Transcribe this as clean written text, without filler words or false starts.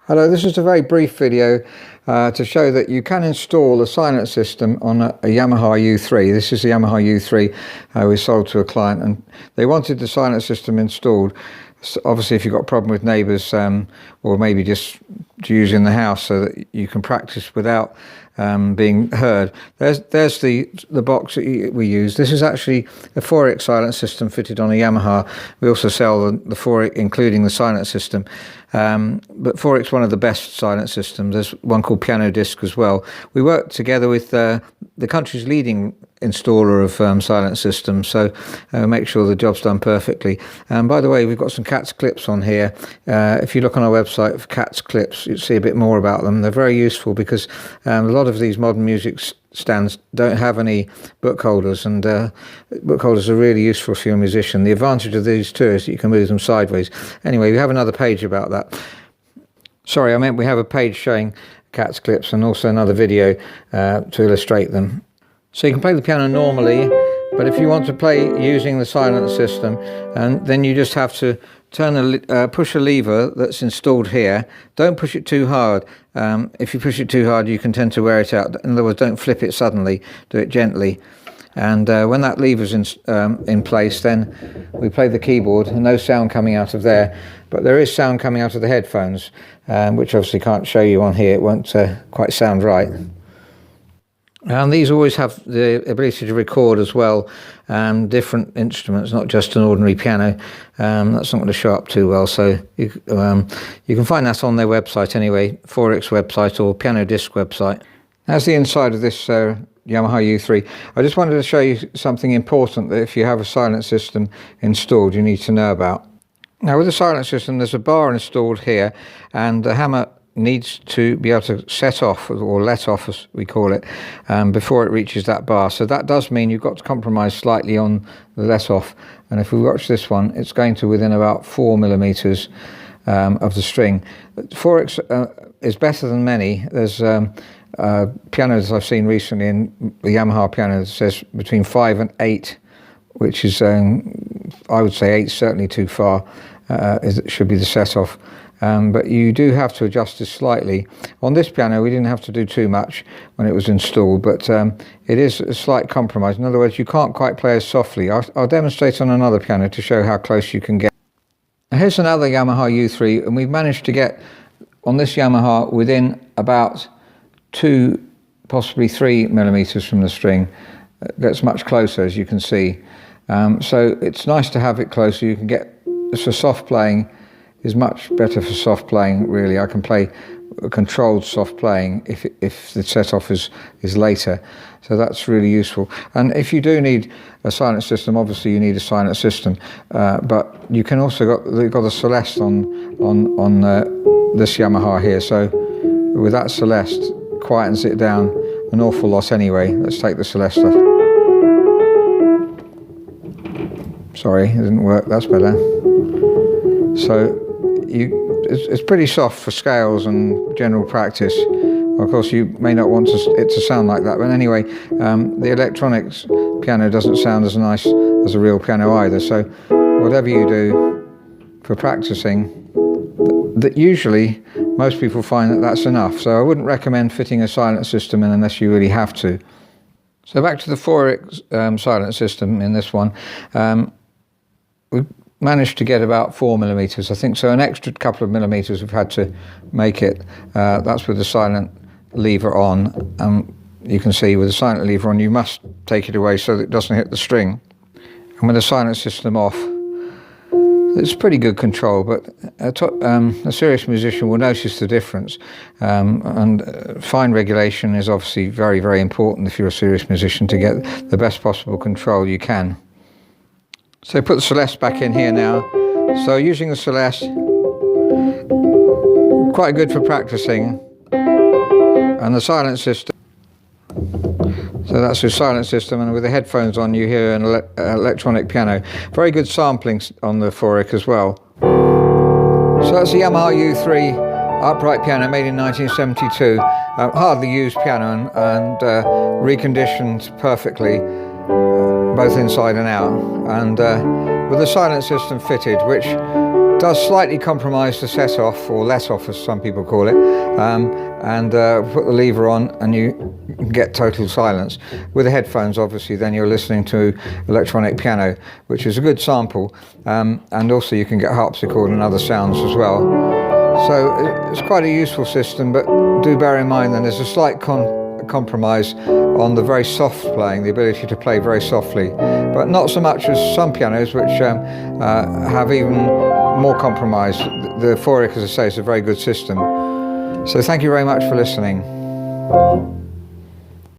Hello, this is a very brief video to show that you can install a silence system on a Yamaha U3. This is the Yamaha U3 we sold to a client, and they wanted the silence system installed. So obviously, if you've got a problem with neighbours, or maybe just to use in the house so that you can practice without being heard. There's the box that we use. This is actually a 4X silence system fitted on a Yamaha. We also sell the 4X including the silence system. But 4X is one of the best silence systems. There's one called PianoDisc as well. We work together with the country's leading installer of silence systems, so make sure the job's done perfectly. And by the way, we've got some Cats clips on here. If you look on our website for Cats clips, you'll see a bit more about them. They're very useful because a lot of these modern music stands don't have any book holders, and book holders are really useful for your musician. The advantage of these too is that you can move them sideways. Anyway, we have another page about that. Sorry, I meant we have a page showing Cats clips and also another video to illustrate them. So you can play the piano normally, but if you want to play using the silence system, and then you just have to push a lever that's installed here. Don't push it too hard. If you push it too hard, you can tend to wear it out. In other words, don't flip it suddenly. Do it gently. And when that lever's in place, then we play the keyboard, and no sound coming out of there. But there is sound coming out of the headphones, which obviously can't show you on here. It won't quite sound right. And these always have the ability to record as well, different instruments, not just an ordinary piano. That's not going to show up too well, so you can find that on their website anyway, 4X website or PianoDisc website. That's the inside of this Yamaha U3. I just wanted to show you something important that if you have a silence system installed, you need to know about. Now, with the silence system, there's a bar installed here, and the hammer needs to be able to set off, or let off as we call it, before it reaches that bar. So that does mean you've got to compromise slightly on the let off, and if we watch this one, it's going to within about 4 millimeters of the string. 4X is better than many. There's pianos I've seen recently in the Yamaha piano that says between 5 and 8, which is I would say 8 is certainly too far. It should be the set off. But you do have to adjust this slightly. On this piano, we didn't have to do too much when it was installed, but it is a slight compromise. In other words, you can't quite play as softly. I'll demonstrate on another piano to show how close you can get. Now, here's another Yamaha U3, and we've managed to get on this Yamaha within about 2, possibly 3 millimeters from the string. It gets much closer, as you can see. So it's nice to have it closer. You can get, for soft playing, is much better for soft playing, really. I can play controlled soft playing if the set off is later, so that's really useful. And if you do need a silence system, obviously you need a silence system, but you can also got a celeste on this Yamaha here, so with that celeste, quietens it down an awful lot anyway. Let's take the celeste off. Sorry, it didn't work. That's better. So it's pretty soft for scales and general practice. Of course, you may not want it to sound like that, but anyway, the electronics piano doesn't sound as nice as a real piano either. So whatever you do for practicing, that usually most people find that that's enough. So I wouldn't recommend fitting a silence system in unless you really have to. So back to the 4X silence system in this one. We managed to get about 4 millimeters, I think, so an extra couple of millimeters we've had to make it. That's with the silent lever on. You can see with the silent lever on, you must take it away so that it doesn't hit the string. And with the silence system off, it's pretty good control, but a serious musician will notice the difference. And fine regulation is obviously very, very important if you're a serious musician to get the best possible control you can. So put the celeste back in here now. So using the celeste, quite good for practicing. And the silence system, so that's your silence system, and with the headphones on you hear an electronic piano. Very good sampling on the 4X as well. So that's the Yamaha U3 upright piano made in 1972. Hardly used piano and reconditioned perfectly. Both inside and out, and with the silence system fitted, which does slightly compromise the set off, or let off as some people call it, and put the lever on and you get total silence. With the headphones, obviously, then you're listening to electronic piano, which is a good sample, and also you can get harpsichord and other sounds as well. So it's quite a useful system, but do bear in mind then there's a slight compromise on the very soft playing, the ability to play very softly, but not so much as some pianos which have even more compromise. The 4ic, as I say, is a very good system. So thank you very much for listening.